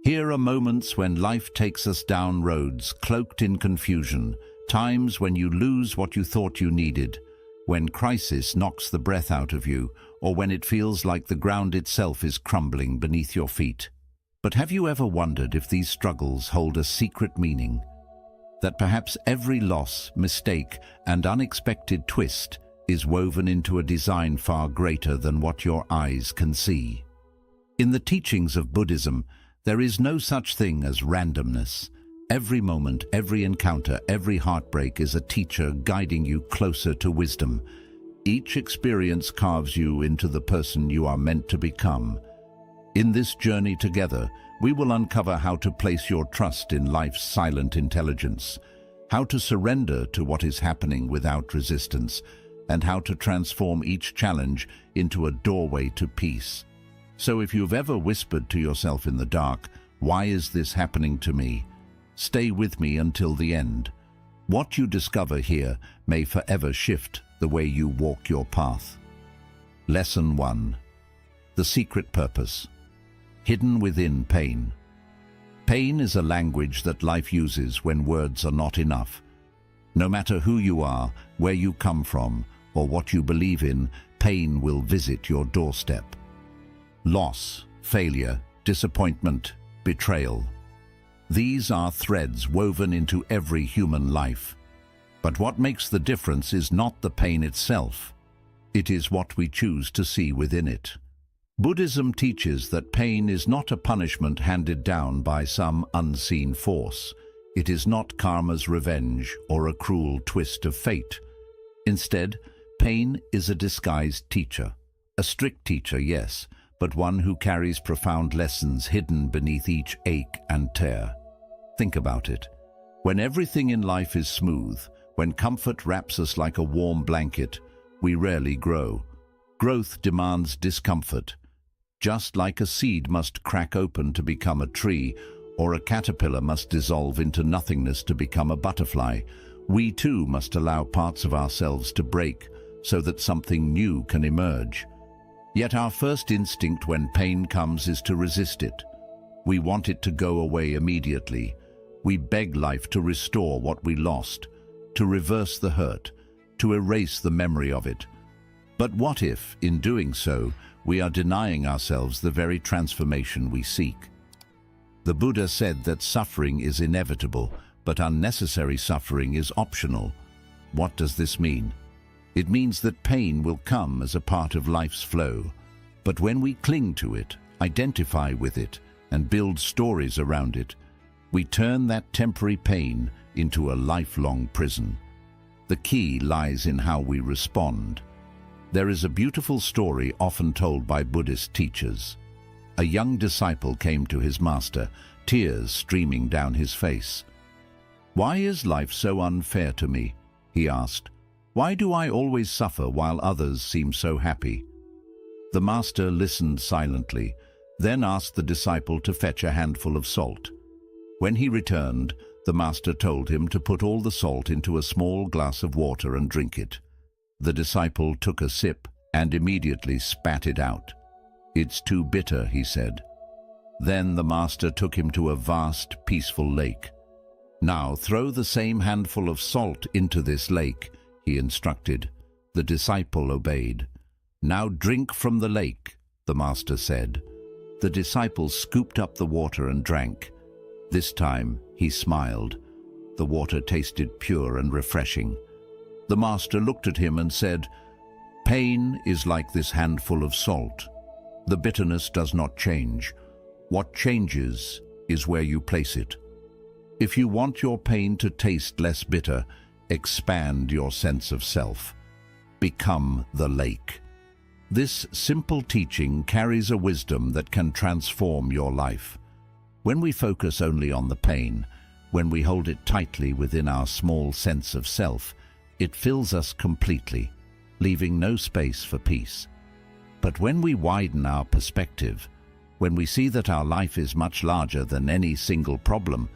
Here are moments when life takes us down roads cloaked in confusion, times when you lose what you thought you needed, when crisis knocks the breath out of you, or when it feels like the ground itself is crumbling beneath your feet. But have you ever wondered if these struggles hold a secret meaning? That perhaps every loss, mistake, and unexpected twist is woven into a design far greater than what your eyes can see. In the teachings of Buddhism, there is no such thing as randomness. Every moment, every encounter, every heartbreak is a teacher guiding you closer to wisdom. Each experience carves you into the person you are meant to become. In this journey together, we will uncover how to place your trust in life's silent intelligence, how to surrender to what is happening without resistance, and how to transform each challenge into a doorway to peace. So if you've ever whispered to yourself in the dark, "Why is this happening to me?" stay with me until the end. What you discover here may forever shift the way you walk your path. Lesson 1. The secret purpose. Hidden within pain. Pain is a language that life uses when words are not enough. No matter who you are, where you come from, or what you believe in, pain will visit your doorstep. Loss, failure, disappointment, betrayal. These are threads woven into every human life. But what makes the difference is not the pain itself. It is what we choose to see within it. Buddhism teaches that pain is not a punishment handed down by some unseen force. It is not karma's revenge or a cruel twist of fate. Instead, pain is a disguised teacher. A strict teacher, yes, but one who carries profound lessons hidden beneath each ache and tear. Think about it. When everything in life is smooth, when comfort wraps us like a warm blanket, we rarely grow. Growth demands discomfort. Just like a seed must crack open to become a tree, or a caterpillar must dissolve into nothingness to become a butterfly, we too must allow parts of ourselves to break so that something new can emerge. Yet our first instinct when pain comes is to resist it. We want it to go away immediately. We beg life to restore what we lost, to reverse the hurt, to erase the memory of it. But what if, in doing so, we are denying ourselves the very transformation we seek? The Buddha said that suffering is inevitable, but unnecessary suffering is optional. What does this mean? It means that pain will come as a part of life's flow. But when we cling to it, identify with it, and build stories around it, we turn that temporary pain into a lifelong prison. The key lies in how we respond. There is a beautiful story often told by Buddhist teachers. A young disciple came to his master, tears streaming down his face. "Why is life so unfair to me?" he asked. "Why do I always suffer while others seem so happy?" The master listened silently, then asked the disciple to fetch a handful of salt. When he returned, the master told him to put all the salt into a small glass of water and drink it. The disciple took a sip and immediately spat it out. "It's too bitter," he said. Then the master took him to a vast, peaceful lake. "Now throw the same handful of salt into this lake," he instructed. The disciple obeyed. "Now drink from the lake," the master said. The disciple scooped up the water and drank. This time he smiled. The water tasted pure and refreshing. The master looked at him and said, "Pain is like this handful of salt. The bitterness does not change. What changes is where you place it. If you want your pain to taste less bitter, expand your sense of self. Become the lake." This simple teaching carries a wisdom that can transform your life. When we focus only on the pain, when we hold it tightly within our small sense of self, it fills us completely, leaving no space for peace. But when we widen our perspective, when we see that our life is much larger than any single problem,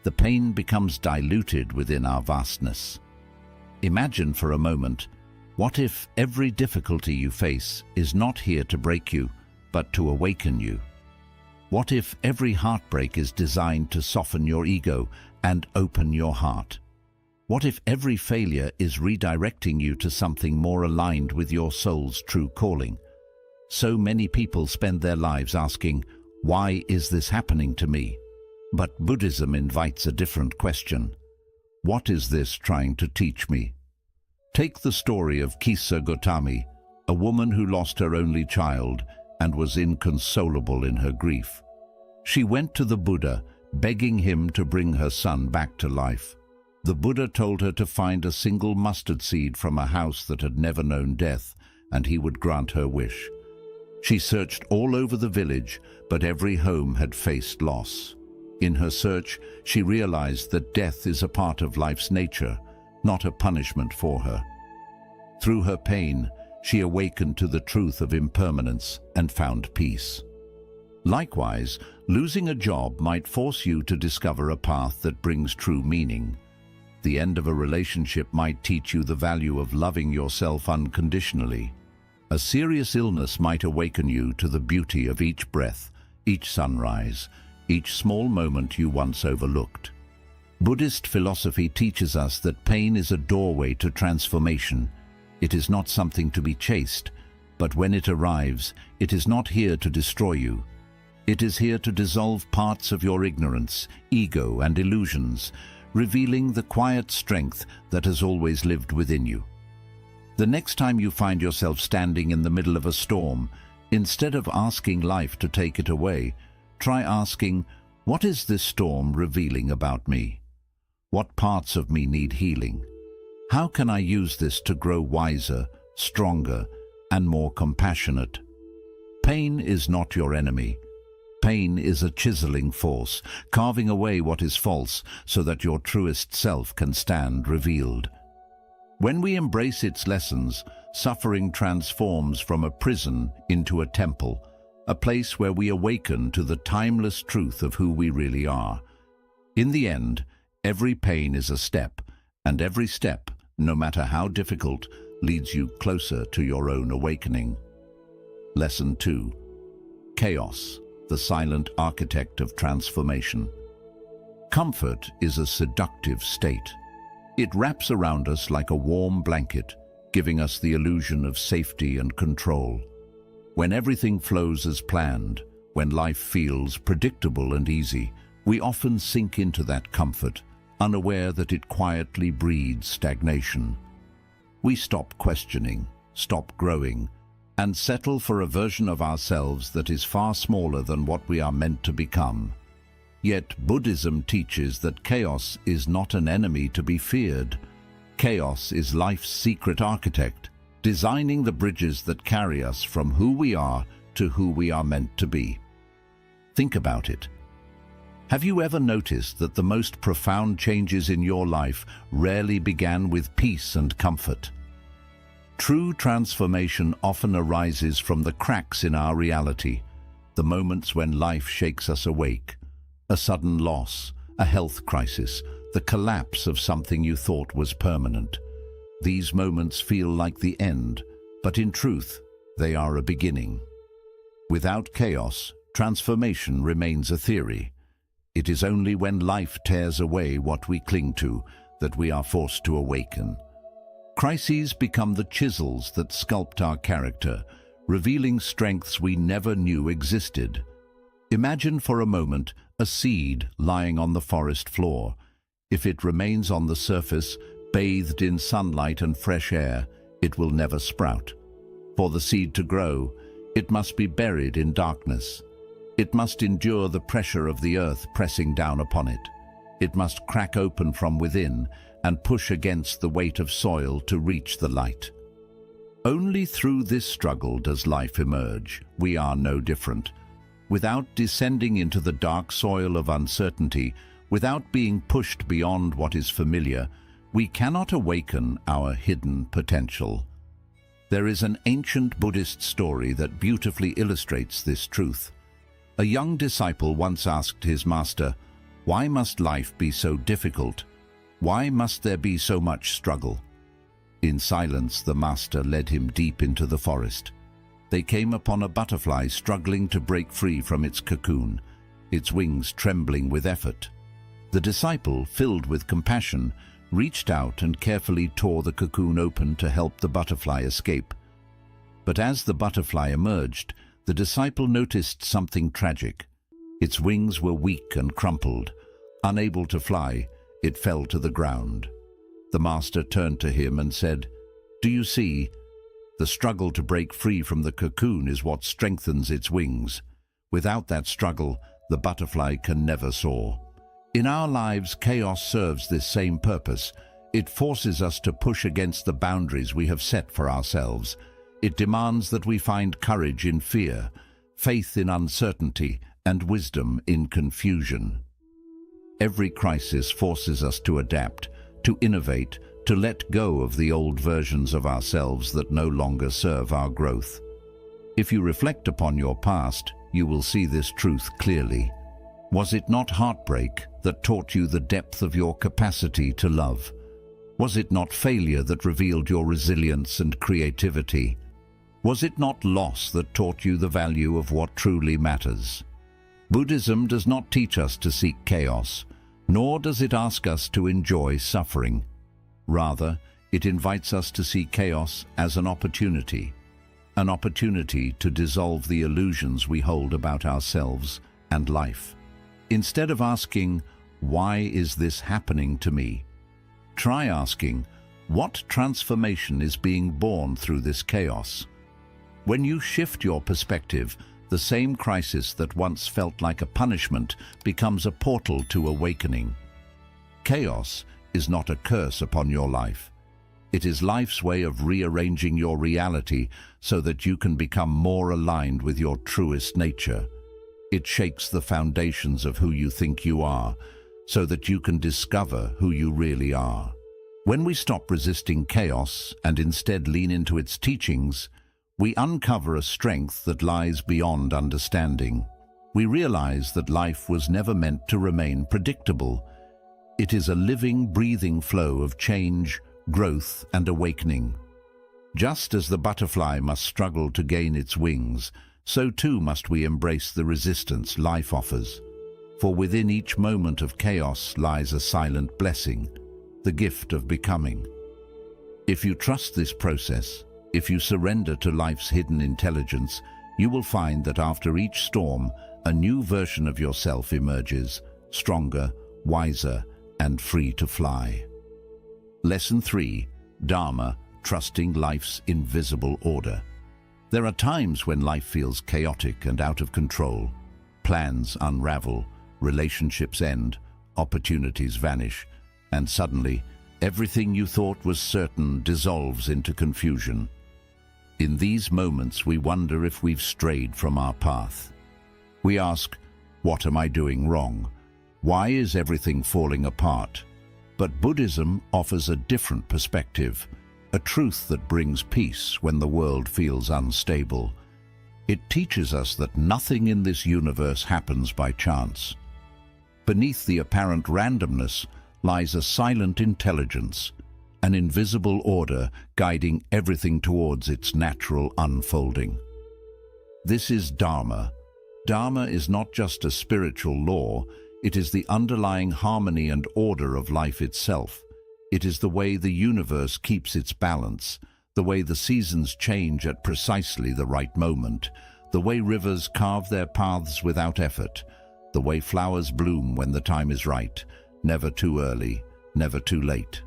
the pain becomes diluted within our vastness. Imagine for a moment, what if every difficulty you face is not here to break you, but to awaken you? What if every heartbreak is designed to soften your ego and open your heart? What if every failure is redirecting you to something more aligned with your soul's true calling? So many people spend their lives asking, "Why is this happening to me?" But Buddhism invites a different question. What is this trying to teach me? Take the story of Kisa Gotami, a woman who lost her only child and was inconsolable in her grief. She went to the Buddha, begging him to bring her son back to life. The Buddha told her to find a single mustard seed from a house that had never known death, and he would grant her wish. She searched all over the village, but every home had faced loss. In her search, she realized that death is a part of life's nature, not a punishment for her. Through her pain, she awakened to the truth of impermanence and found peace. Likewise, losing a job might force you to discover a path that brings true meaning. The end of a relationship might teach you the value of loving yourself unconditionally. A serious illness might awaken you to the beauty of each breath, each sunrise, each small moment you once overlooked. Buddhist philosophy teaches us that pain is a doorway to transformation. It is not something to be chased, but when it arrives, it is not here to destroy you. It is here to dissolve parts of your ignorance, ego, and illusions, revealing the quiet strength that has always lived within you. The next time you find yourself standing in the middle of a storm, instead of asking life to take it away, try asking, what is this storm revealing about me? What parts of me need healing? How can I use this to grow wiser, stronger, and more compassionate? Pain is not your enemy. Pain is a chiseling force, carving away what is false so that your truest self can stand revealed. When we embrace its lessons, suffering transforms from a prison into a temple, a place where we awaken to the timeless truth of who we really are. In the end, every pain is a step, and every step, no matter how difficult, leads you closer to your own awakening. Lesson 2. Chaos, the silent architect of transformation. Comfort is a seductive state. It wraps around us like a warm blanket, giving us the illusion of safety and control. When everything flows as planned, when life feels predictable and easy, we often sink into that comfort, unaware that it quietly breeds stagnation. We stop questioning, stop growing, and settle for a version of ourselves that is far smaller than what we are meant to become. Yet Buddhism teaches that chaos is not an enemy to be feared. Chaos is life's secret architect, designing the bridges that carry us from who we are to who we are meant to be. Think about it. Have you ever noticed that the most profound changes in your life rarely began with peace and comfort? True transformation often arises from the cracks in our reality, the moments when life shakes us awake. A sudden loss, a health crisis, the collapse of something you thought was permanent. These moments feel like the end, but in truth, they are a beginning. Without chaos, transformation remains a theory. It is only when life tears away what we cling to that we are forced to awaken. Crises become the chisels that sculpt our character, revealing strengths we never knew existed. Imagine for a moment a seed lying on the forest floor. If it remains on the surface, bathed in sunlight and fresh air, it will never sprout. For the seed to grow, it must be buried in darkness. It must endure the pressure of the earth pressing down upon it. It must crack open from within and push against the weight of soil to reach the light. Only through this struggle does life emerge. We are no different. Without descending into the dark soil of uncertainty, without being pushed beyond what is familiar, we cannot awaken our hidden potential. There is an ancient Buddhist story that beautifully illustrates this truth. A young disciple once asked his master, "Why must life be so difficult? Why must there be so much struggle?" In silence, the master led him deep into the forest. they came upon a butterfly struggling to break free from its cocoon, its wings trembling with effort. The disciple, filled with compassion, reached out and carefully tore the cocoon open to help the butterfly escape. But as the butterfly emerged, the disciple noticed something tragic. Its wings were weak and crumpled. Unable to fly, it fell to the ground. The master turned to him and said, "Do you see? The struggle to break free from the cocoon is what strengthens its wings. Without that struggle, the butterfly can never soar." In our lives, chaos serves this same purpose. It forces us to push against the boundaries we have set for ourselves. It demands that we find courage in fear, faith in uncertainty, and wisdom in confusion. Every crisis forces us to adapt, to innovate, to let go of the old versions of ourselves that no longer serve our growth. If you reflect upon your past, you will see this truth clearly. Was it not heartbreak that taught you the depth of your capacity to love? Was it not failure that revealed your resilience and creativity? Was it not loss that taught you the value of what truly matters? Buddhism does not teach us to seek chaos, nor does it ask us to enjoy suffering. Rather, it invites us to see chaos as an opportunity to dissolve the illusions we hold about ourselves and life. Instead of asking, "Why is this happening to me?" try asking, "What transformation is being born through this chaos?" When you shift your perspective, the same crisis that once felt like a punishment becomes a portal to awakening. Chaos is not a curse upon your life. It is life's way of rearranging your reality so that you can become more aligned with your truest nature. It shakes the foundations of who you think you are, so that you can discover who you really are. When we stop resisting chaos and instead lean into its teachings, we uncover a strength that lies beyond understanding. We realize that life was never meant to remain predictable. It is a living, breathing flow of change, growth, and awakening. Just as the butterfly must struggle to gain its wings, so too must we embrace the resistance life offers. For within each moment of chaos lies a silent blessing, the gift of becoming. If you trust this process, if you surrender to life's hidden intelligence, you will find that after each storm, a new version of yourself emerges, stronger, wiser, and free to fly. Lesson 3. Dharma, trusting life's invisible order. There are times when life feels chaotic and out of control. Plans unravel, relationships end, opportunities vanish, and suddenly, everything you thought was certain dissolves into confusion. In these moments, we wonder if we've strayed from our path. We ask, "What am I doing wrong? Why is everything falling apart?" But Buddhism offers a different perspective, a truth that brings peace when the world feels unstable. It teaches us that nothing in this universe happens by chance. Beneath the apparent randomness lies a silent intelligence, an invisible order guiding everything towards its natural unfolding. This is Dharma. Dharma is not just a spiritual law, it is the underlying harmony and order of life itself. It is the way the universe keeps its balance, the way the seasons change at precisely the right moment, the way rivers carve their paths without effort, the way flowers bloom when the time is right, never too early, never too late.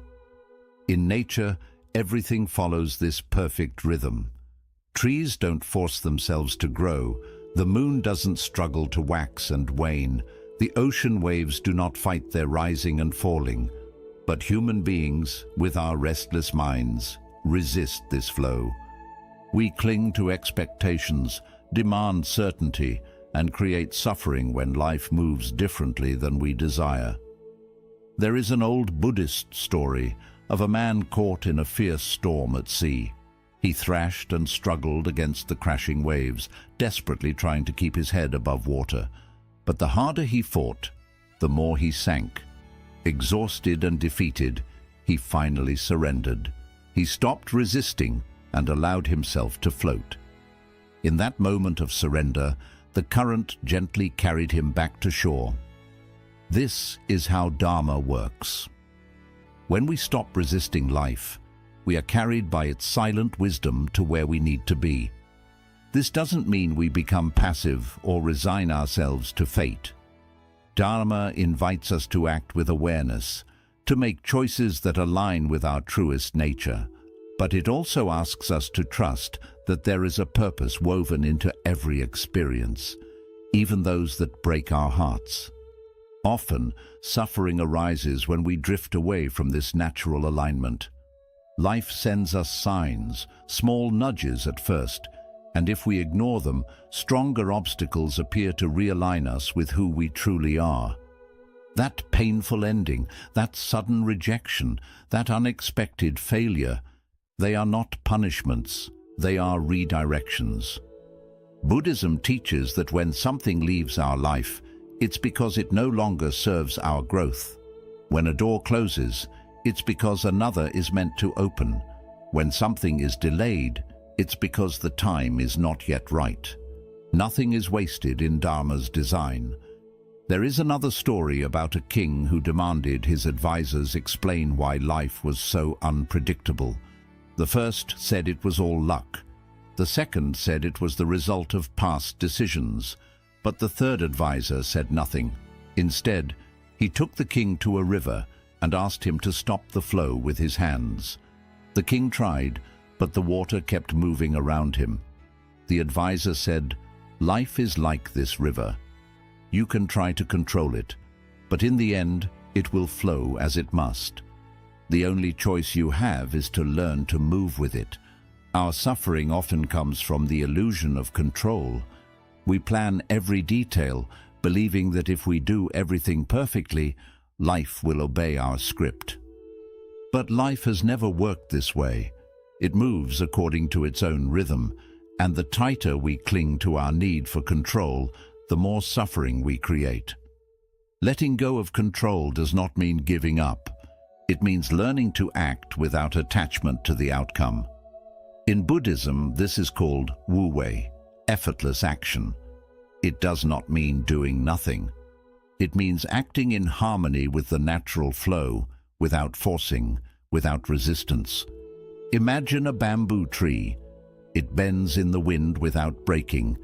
In nature, everything follows this perfect rhythm. Trees don't force themselves to grow, the moon doesn't struggle to wax and wane, the ocean waves do not fight their rising and falling. But human beings, with our restless minds, resist this flow. We cling to expectations, demand certainty, and create suffering when life moves differently than we desire. There is an old Buddhist story of a man caught in a fierce storm at sea. He thrashed and struggled against the crashing waves, desperately trying to keep his head above water. But the harder he fought, the more he sank. Exhausted and defeated, he finally surrendered. He stopped resisting and allowed himself to float. In that moment of surrender, the current gently carried him back to shore. This is how Dharma works. When we stop resisting life, we are carried by its silent wisdom to where we need to be. This doesn't mean we become passive or resign ourselves to fate. Dharma invites us to act with awareness, to make choices that align with our truest nature. But it also asks us to trust that there is a purpose woven into every experience, even those that break our hearts. Often, suffering arises when we drift away from this natural alignment. Life sends us signs, small nudges at first, and if we ignore them, stronger obstacles appear to realign us with who we truly are. That painful ending, that sudden rejection, that unexpected failure, they are not punishments, they are redirections. Buddhism teaches that when something leaves our life, it's because it no longer serves our growth. When a door closes, it's because another is meant to open. When something is delayed, it's because the time is not yet right. Nothing is wasted in Dharma's design. There is another story about a king who demanded his advisors explain why life was so unpredictable. The first said it was all luck. The second said it was the result of past decisions. But the third advisor said nothing. Instead, he took the king to a river and asked him to stop the flow with his hands. The king tried, but the water kept moving around him. The advisor said, "Life is like this river. You can try to control it, but in the end, it will flow as it must. The only choice you have is to learn to move with it." Our suffering often comes from the illusion of control. We plan every detail, believing that if we do everything perfectly, life will obey our script. But life has never worked this way. It moves according to its own rhythm, and the tighter we cling to our need for control, the more suffering we create. Letting go of control does not mean giving up. It means learning to act without attachment to the outcome. In Buddhism, this is called wu-wei, effortless action. It does not mean doing nothing. It means acting in harmony with the natural flow, without forcing, without resistance. Imagine a bamboo tree. It bends in the wind without breaking.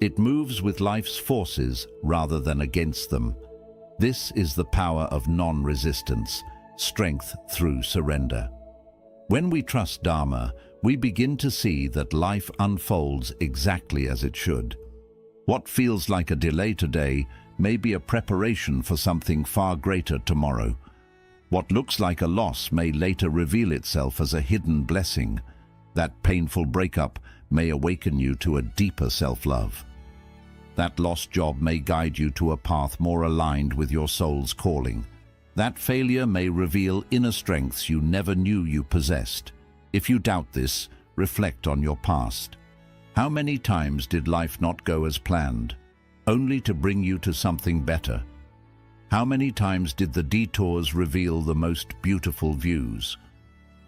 It moves with life's forces rather than against them. This is the power of non-resistance, strength through surrender. When we trust Dharma, we begin to see that life unfolds exactly as it should. What feels like a delay today may be a preparation for something far greater tomorrow. What looks like a loss may later reveal itself as a hidden blessing. That painful breakup may awaken you to a deeper self-love. That lost job may guide you to a path more aligned with your soul's calling. That failure may reveal inner strengths you never knew you possessed. If you doubt this, reflect on your past. How many times did life not go as planned, only to bring you to something better? How many times did the detours reveal the most beautiful views?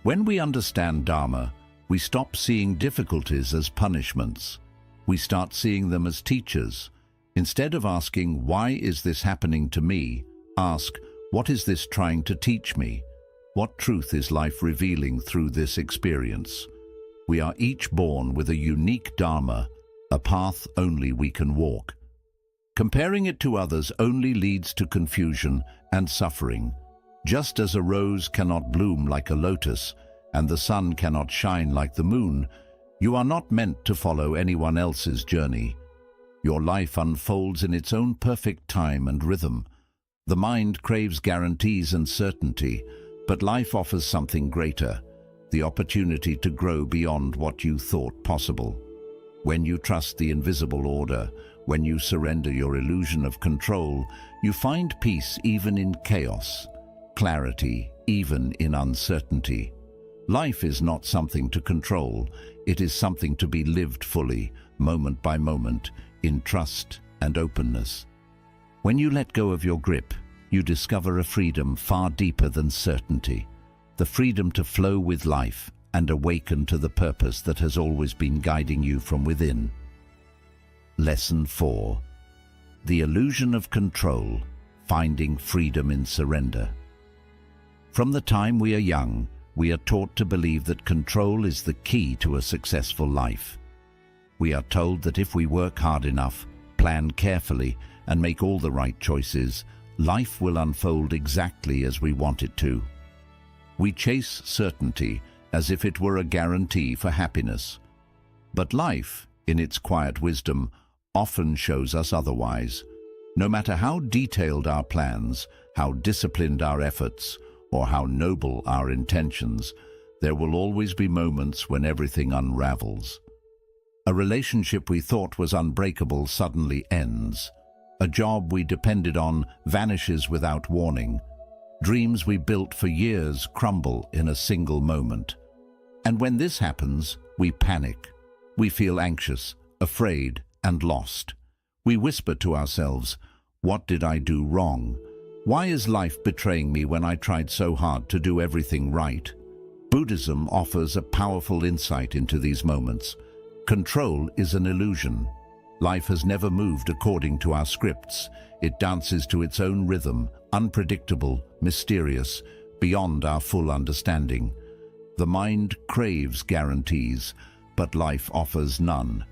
When we understand Dharma, we stop seeing difficulties as punishments. We start seeing them as teachers. Instead of asking, "Why is this happening to me?" ask, "What is this trying to teach me? What truth is life revealing through this experience?" We are each born with a unique Dharma, a path only we can walk. Comparing it to others only leads to confusion and suffering. Just as a rose cannot bloom like a lotus, and the sun cannot shine like the moon, you are not meant to follow anyone else's journey. Your life unfolds in its own perfect time and rhythm. The mind craves guarantees and certainty, but life offers something greater, the opportunity to grow beyond what you thought possible. When you trust the invisible order, when you surrender your illusion of control, you find peace even in chaos, clarity even in uncertainty. Life is not something to control, it is something to be lived fully, moment by moment, in trust and openness. When you let go of your grip, you discover a freedom far deeper than certainty, the freedom to flow with life and awaken to the purpose that has always been guiding you from within. Lesson 4. The illusion of control, finding freedom in surrender. From the time we are young, we are taught to believe that control is the key to a successful life. We are told that if we work hard enough, plan carefully, and make all the right choices, life will unfold exactly as we want it to. We chase certainty as if it were a guarantee for happiness. But life, in its quiet wisdom, often shows us otherwise. No matter how detailed our plans, how disciplined our efforts, or how noble our intentions, there will always be moments when everything unravels. A relationship we thought was unbreakable suddenly ends. A job we depended on vanishes without warning. Dreams we built for years crumble in a single moment. And when this happens, we panic. We feel anxious, afraid, and lost. We whisper to ourselves, "What did I do wrong? Why is life betraying me when I tried so hard to do everything right?" Buddhism offers a powerful insight into these moments. Control is an illusion. Life has never moved according to our scripts. It dances to its own rhythm, unpredictable, mysterious, beyond our full understanding. The mind craves guarantees, but life offers none.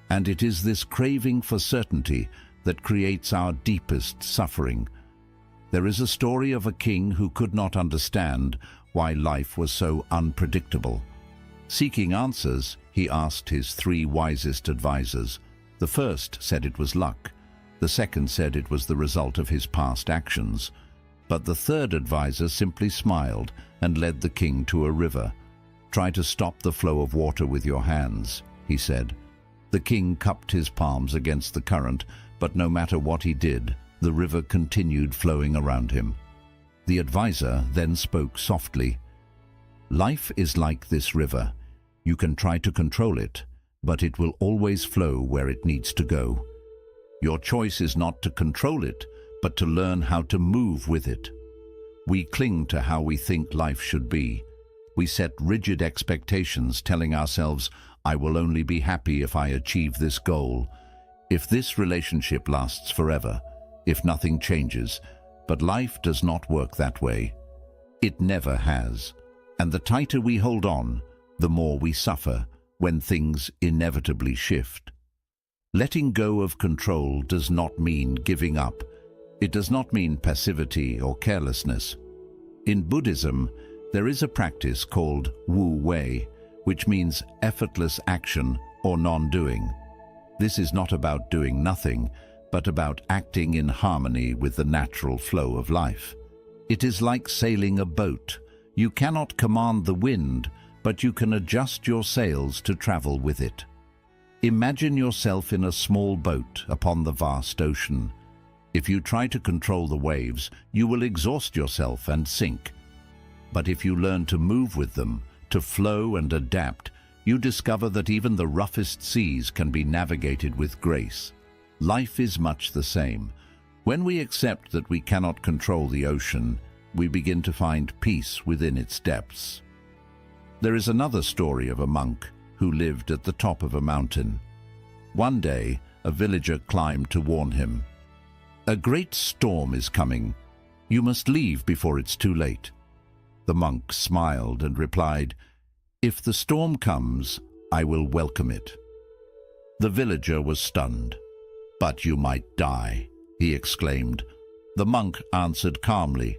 And it is this craving for certainty that creates our deepest suffering. There is a story of a king who could not understand why life was so unpredictable. Seeking answers, he asked his 3 wisest advisors. The first said it was luck. The second said it was the result of his past actions. But the third advisor simply smiled and led the king to a river. "Try to stop the flow of water with your hands," he said. The king cupped his palms against the current, but no matter what he did, the river continued flowing around him. The advisor then spoke softly. "Life is like this river. You can try to control it, but it will always flow where it needs to go. Your choice is not to control it, but to learn how to move with it." We cling to how we think life should be. We set rigid expectations, telling ourselves, "I will only be happy if I achieve this goal, if this relationship lasts forever, if nothing changes." But life does not work that way. It never has. And the tighter we hold on, the more we suffer when things inevitably shift. Letting go of control does not mean giving up. It does not mean passivity or carelessness. In Buddhism, there is a practice called Wu Wei, which means effortless action or non-doing. This is not about doing nothing, but about acting in harmony with the natural flow of life. It is like sailing a boat. You cannot command the wind, but you can adjust your sails to travel with it. Imagine yourself in a small boat upon the vast ocean. If you try to control the waves, you will exhaust yourself and sink. But if you learn to move with them, to flow and adapt, you discover that even the roughest seas can be navigated with grace. Life is much the same. When we accept that we cannot control the ocean, we begin to find peace within its depths. There is another story of a monk who lived at the top of a mountain. One day, a villager climbed to warn him. "A great storm is coming. You must leave before it's too late." The monk smiled and replied, "If the storm comes, I will welcome it." The villager was stunned. "But you might die," he exclaimed. The monk answered calmly,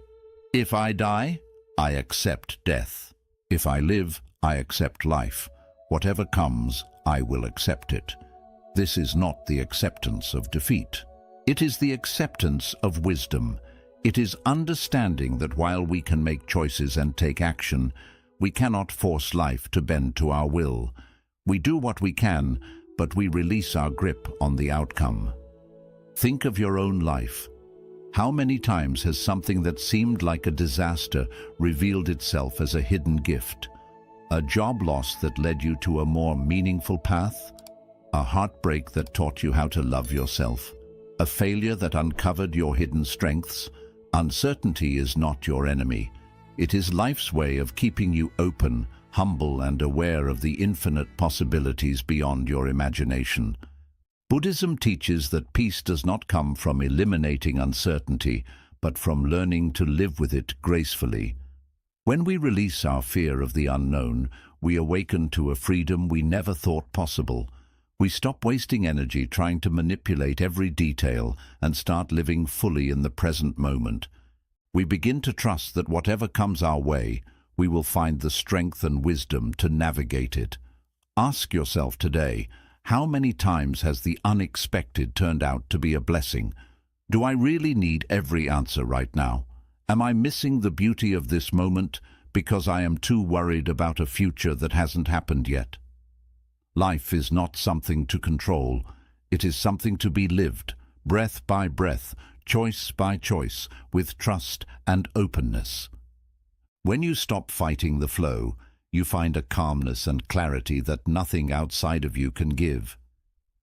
"If I die, I accept death. If I live, I accept life. Whatever comes, I will accept it." This is not the acceptance of defeat. It is the acceptance of wisdom. It is understanding that while we can make choices and take action, we cannot force life to bend to our will. We do what we can, but we release our grip on the outcome. Think of your own life. How many times has something that seemed like a disaster revealed itself as a hidden gift? A job loss that led you to a more meaningful path? A heartbreak that taught you how to love yourself? A failure that uncovered your hidden strengths? Uncertainty is not your enemy. It is life's way of keeping you open, humble, and aware of the infinite possibilities beyond your imagination. Buddhism teaches that peace does not come from eliminating uncertainty, but from learning to live with it gracefully. When we release our fear of the unknown, we awaken to a freedom we never thought possible. We stop wasting energy trying to manipulate every detail and start living fully in the present moment. We begin to trust that whatever comes our way, we will find the strength and wisdom to navigate it. Ask yourself today, how many times has the unexpected turned out to be a blessing? Do I really need every answer right now? Am I missing the beauty of this moment because I am too worried about a future that hasn't happened yet? Life is not something to control. It is something to be lived, breath by breath, choice by choice, with trust and openness. When you stop fighting the flow, you find a calmness and clarity that nothing outside of you can give.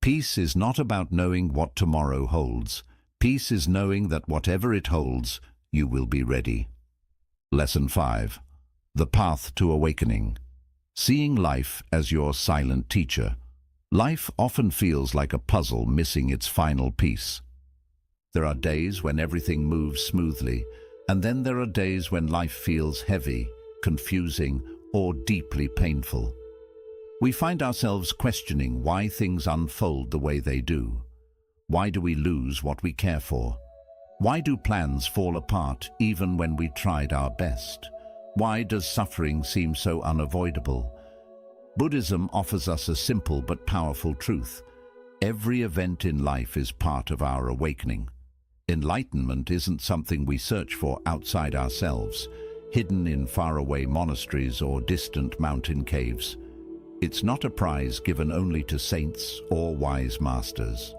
Peace is not about knowing what tomorrow holds. Peace is knowing that whatever it holds, you will be ready. Lesson 5. The Path to Awakening. Seeing life as your silent teacher. Life often feels like a puzzle missing its final piece. There are days when everything moves smoothly, and then there are days when life feels heavy, confusing, or deeply painful. We find ourselves questioning why things unfold the way they do. Why do we lose what we care for? Why do plans fall apart even when we tried our best? Why does suffering seem so unavoidable? Buddhism offers us a simple but powerful truth. Every event in life is part of our awakening. Enlightenment isn't something we search for outside ourselves, hidden in faraway monasteries or distant mountain caves. It's not a prize given only to saints or wise masters.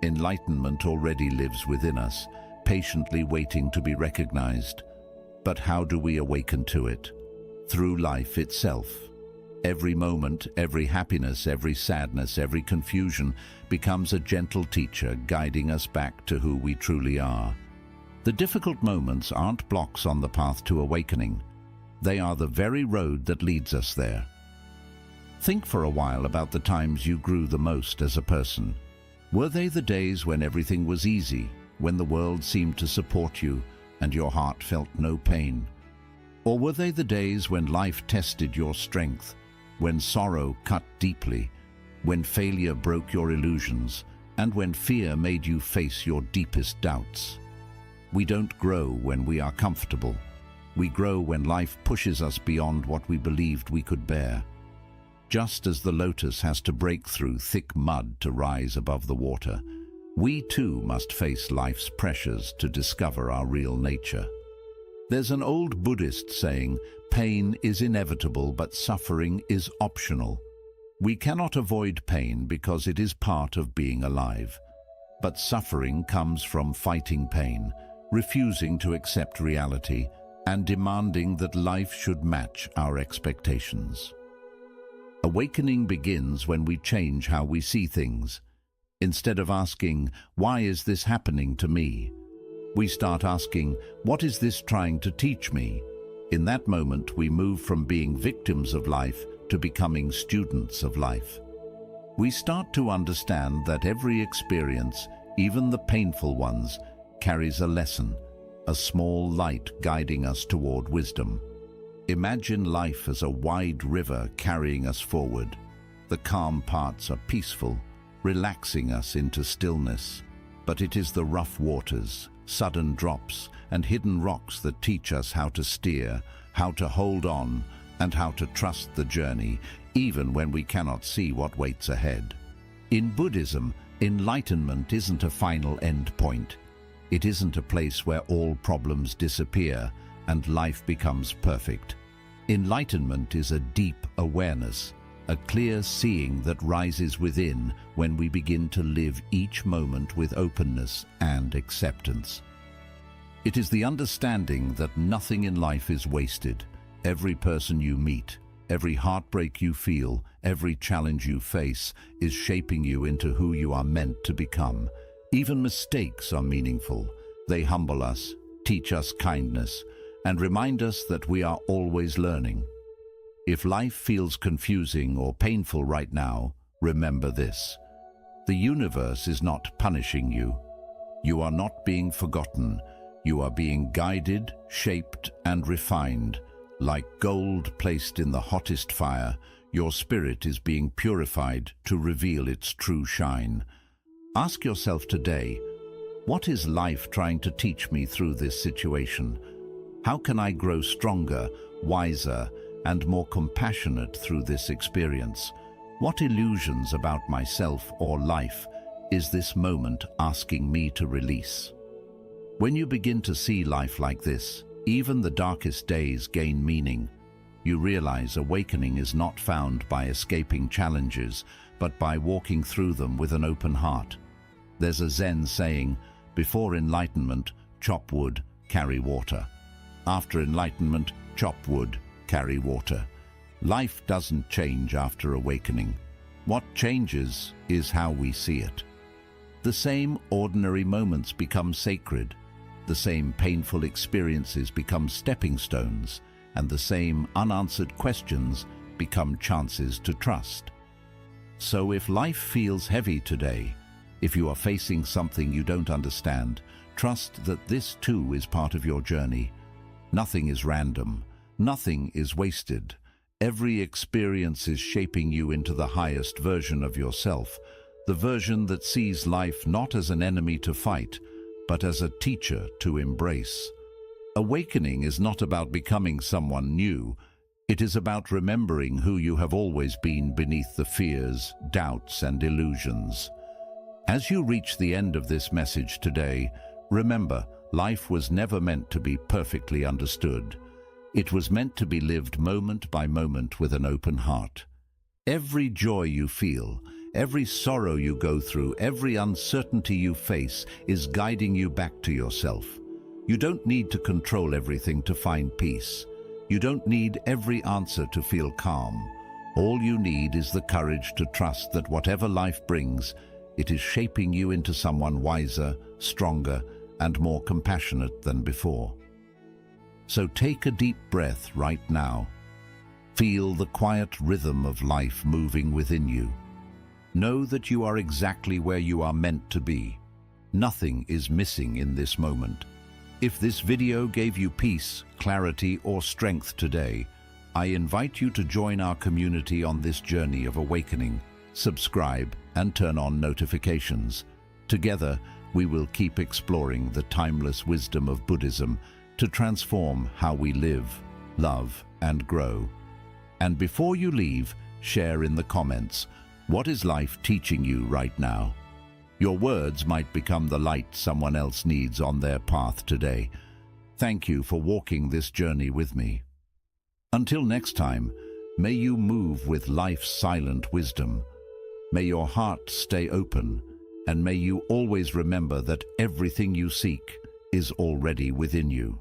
Enlightenment already lives within us, patiently waiting to be recognized. But how do we awaken to it? Through life itself. Every moment, every happiness, every sadness, every confusion becomes a gentle teacher guiding us back to who we truly are. The difficult moments aren't blocks on the path to awakening. They are the very road that leads us there. Think for a while about the times you grew the most as a person. Were they the days when everything was easy, when the world seemed to support you, and your heart felt no pain? Or were they the days when life tested your strength, when sorrow cut deeply, when failure broke your illusions, and when fear made you face your deepest doubts? We don't grow when we are comfortable. We grow when life pushes us beyond what we believed we could bear. Just as the lotus has to break through thick mud to rise above the water, we too must face life's pressures to discover our real nature. There's an old Buddhist saying, pain is inevitable but suffering is optional. We cannot avoid pain because it is part of being alive. But suffering comes from fighting pain, refusing to accept reality, and demanding that life should match our expectations. Awakening begins when we change how we see things. Instead of asking, why is this happening to me? We start asking, what is this trying to teach me? In that moment, we move from being victims of life to becoming students of life. We start to understand that every experience, even the painful ones, carries a lesson, a small light guiding us toward wisdom. Imagine life as a wide river carrying us forward. The calm parts are peaceful, relaxing us into stillness. But it is the rough waters, sudden drops, and hidden rocks that teach us how to steer, how to hold on, and how to trust the journey, even when we cannot see what waits ahead. In Buddhism, enlightenment isn't a final end point. It isn't a place where all problems disappear and life becomes perfect. Enlightenment is a deep awareness, a clear seeing that rises within when we begin to live each moment with openness and acceptance. It is the understanding that nothing in life is wasted. Every person you meet, every heartbreak you feel, every challenge you face is shaping you into who you are meant to become. Even mistakes are meaningful. They humble us, teach us kindness, and remind us that we are always learning. If life feels confusing or painful right now, remember this. The universe is not punishing you. You are not being forgotten. You are being guided, shaped, and refined. Like gold placed in the hottest fire, your spirit is being purified to reveal its true shine. Ask yourself today, what is life trying to teach me through this situation? How can I grow stronger, wiser, and more compassionate through this experience? What illusions about myself or life is this moment asking me to release? When you begin to see life like this, even the darkest days gain meaning. You realize awakening is not found by escaping challenges, but by walking through them with an open heart. There's a Zen saying, before enlightenment, chop wood, carry water. After enlightenment, chop wood, carry water. Life doesn't change after awakening. What changes is how we see it. The same ordinary moments become sacred. The same painful experiences become stepping stones, and the same unanswered questions become chances to trust. So if life feels heavy today, if you are facing something you don't understand, trust that this too is part of your journey. Nothing is random. Nothing is wasted. Every experience is shaping you into the highest version of yourself, the version that sees life not as an enemy to fight, but as a teacher to embrace. Awakening is not about becoming someone new. It is about remembering who you have always been beneath the fears, doubts, and illusions. As you reach the end of this message today, remember, life was never meant to be perfectly understood. It was meant to be lived moment by moment with an open heart. Every joy you feel, every sorrow you go through, every uncertainty you face is guiding you back to yourself. You don't need to control everything to find peace. You don't need every answer to feel calm. All you need is the courage to trust that whatever life brings, it is shaping you into someone wiser, stronger, and more compassionate than before. So take a deep breath right now. Feel the quiet rhythm of life moving within you. Know that you are exactly where you are meant to be. Nothing is missing in this moment. If this video gave you peace, clarity, or strength today, I invite you to join our community on this journey of awakening. Subscribe and turn on notifications. Together, we will keep exploring the timeless wisdom of Buddhism to transform how we live, love, and grow. And before you leave, share in the comments, what is life teaching you right now? Your words might become the light someone else needs on their path today. Thank you for walking this journey with me. Until next time, may you move with life's silent wisdom. May your heart stay open, and may you always remember that everything you seek is already within you.